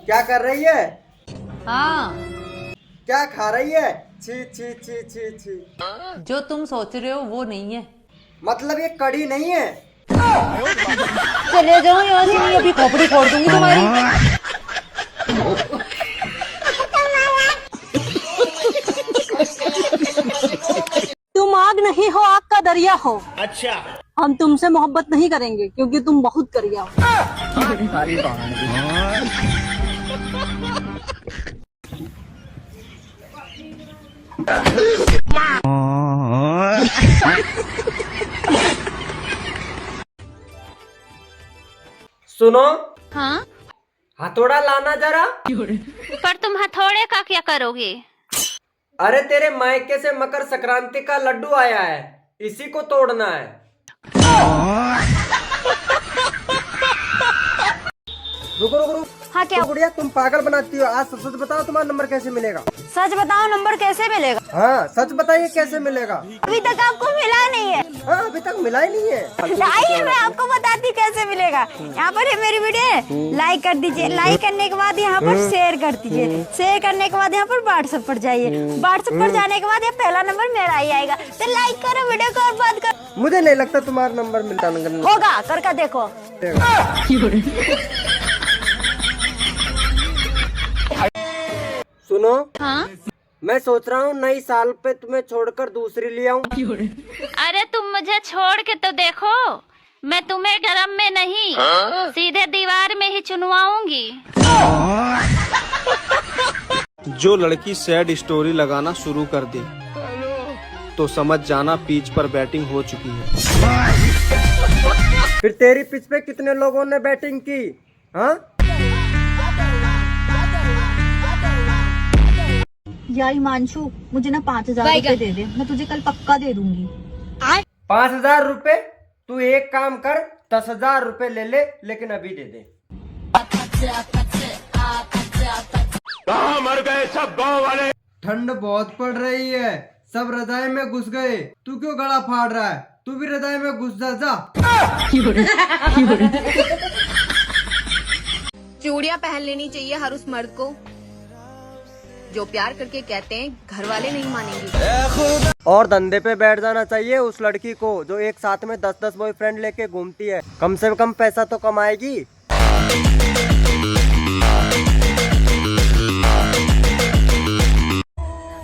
क्या कर रही है? हाँ, क्या खा रही है? छी छी छी छी छी। जो तुम सोच रहे हो वो नहीं है। मतलब ये कड़ी नहीं है? चले जाओ यहाँ से, नहीं अभी खोपड़ी फोड़ दूंगी तुम्हारी। तुम आग नहीं हो, आग का दरिया हो। अच्छा, हम तुमसे मोहब्बत नहीं करेंगे क्योंकि तुम बहुत करिया हो। सुनो, हाँ, हथौड़ा लाना जरा। पर तुम हथौड़े का क्या करोगे? अरे तेरे मायके से मकर संक्रांति का लड्डू आया है, इसी को तोड़ना है। रुको रुको रुको। हाँ क्या? गुड़िया तुम पागल बनाती हो। आज सच बताओ तुम्हारा नंबर कैसे मिलेगा? सच बताओ, नंबर कैसे मिलेगा? हाँ सच बताइए कैसे मिलेगा? अभी तक आपको मिला नहीं है। हाँ अभी तक मिला ही नहीं है। आइए मैं आपको बताती कैसे मिलेगा। यहाँ पर है मेरी वीडियो, लाइक कर दीजिए। लाइक करने के बाद यहाँ पर शेयर कर दीजिए। शेयर करने के बाद यहाँ पर व्हाट्सएप पर जाइए। व्हाट्सएप पर जाने के बाद ये पहला नंबर मेरा ही आएगा। तो लाइक करो वीडियो को और बात करो। मुझे नहीं लगता तुम्हारा नंबर मिलता होगा, करके देखो। सुनो, हाँ, मैं सोच रहा हूँ नई साल पे तुम्हें छोड़कर दूसरी ले आऊं। अरे तुम मुझे छोड़ के तो देखो, मैं तुम्हें गरम में नहीं सीधे दीवार में ही चुनवाऊंगी। जो लड़की सैड स्टोरी लगाना शुरू कर दे तो समझ जाना पिच पर बैटिंग हो चुकी है। फिर तेरी पिच पे कितने लोगों ने बैटिंग की? हाँ यार हिमांशु, मुझे ना 5,000 रुपए दे दे, मैं तुझे कल पक्का दे दूंगी। 5,000 रुपए? तू एक काम कर, 10,000 रुपए ले ले, लेकिन अभी दे दे। कहाँ मर गए सब गाँव वाले? ठंड बहुत पड़ रही है, सब रजाई में घुस गए। तू क्यों गला फाड़ रहा है? तू भी रजाई में घुस जा। चूड़ियां पहन लेनी चाहिए हर उस मर्द को जो प्यार करके कहते हैं घर वाले नहीं मानेंगे। और धंधे पे बैठ जाना चाहिए उस लड़की को जो एक साथ में 10-10 बॉयफ्रेंड लेके घूमती है। कम से कम पैसा तो कमाएगी।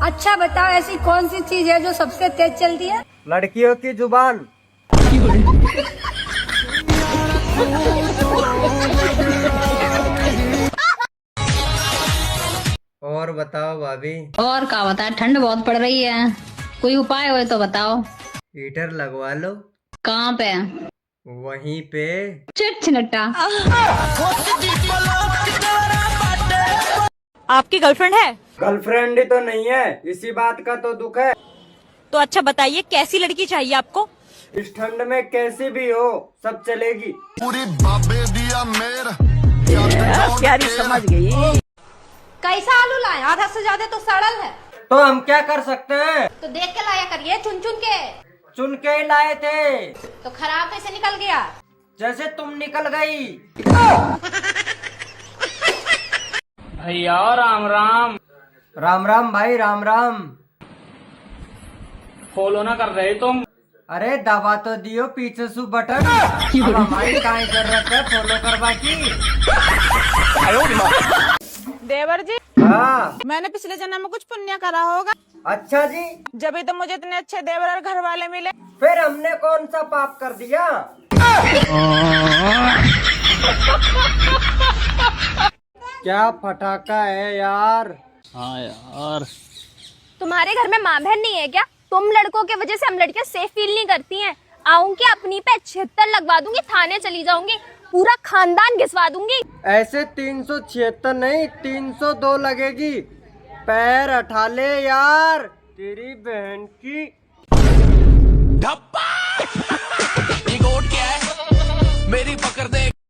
अच्छा बताओ, ऐसी कौन सी चीज है जो सबसे तेज चलती है? लड़कियों की जुबान। और बताओ भाभी। और क्या बता, ठंड बहुत पड़ रही है, कोई उपाय हो तो बताओ। हीटर लगवा लो। कहाँ पे? वहीं पे। चिटचिनट्टा। आपकी गर्लफ्रेंड है? गर्लफ्रेंड ही तो नहीं है, इसी बात का तो दुख है। तो अच्छा बताइए, कैसी लड़की चाहिए आपको? इस ठंड में कैसी भी हो, सब चलेगी। पूरी बाबे दिया मेर प्यारी समझ गई। कैसा आलू लाए? आधा से ज्यादा तो सड़ल है। तो हम क्या कर सकते हैं? तो देख के लाया करिए, चुन चुन के। चुन के ही लाए थे। तो खराब कैसे निकल गया? जैसे तुम निकल गई। भैया राम राम। राम राम भाई, राम राम। फॉलो ना कर रहे तुम? अरे दबा तो दियो पीछे सु बटन। अब हमारी काय जरूरत है फॉलो करवा की। देवर जी, हाँ मैंने पिछले जन्म में कुछ पुण्य करा होगा। अच्छा जी, जब तो मुझे इतने अच्छे देवर और घर वाले मिले। फिर हमने कौन सा पाप कर दिया? क्या फटाका है यार। हाँ यार, तुम्हारे घर में माँ बहन नहीं है क्या? तुम लड़कों के वजह से हम लड़कियां सेफ फील नहीं करती हैं। आऊंगी अपनी पे 76 लगवा दूंगी, थाने चली जाऊंगी, पूरा खानदान घिसवा दूंगी। ऐसे 376 नहीं, 302 लगेगी। पैर हटा ले यार, तेरी बहन की। धप्पा! ये गोट क्या है? मेरी पकड़ दे।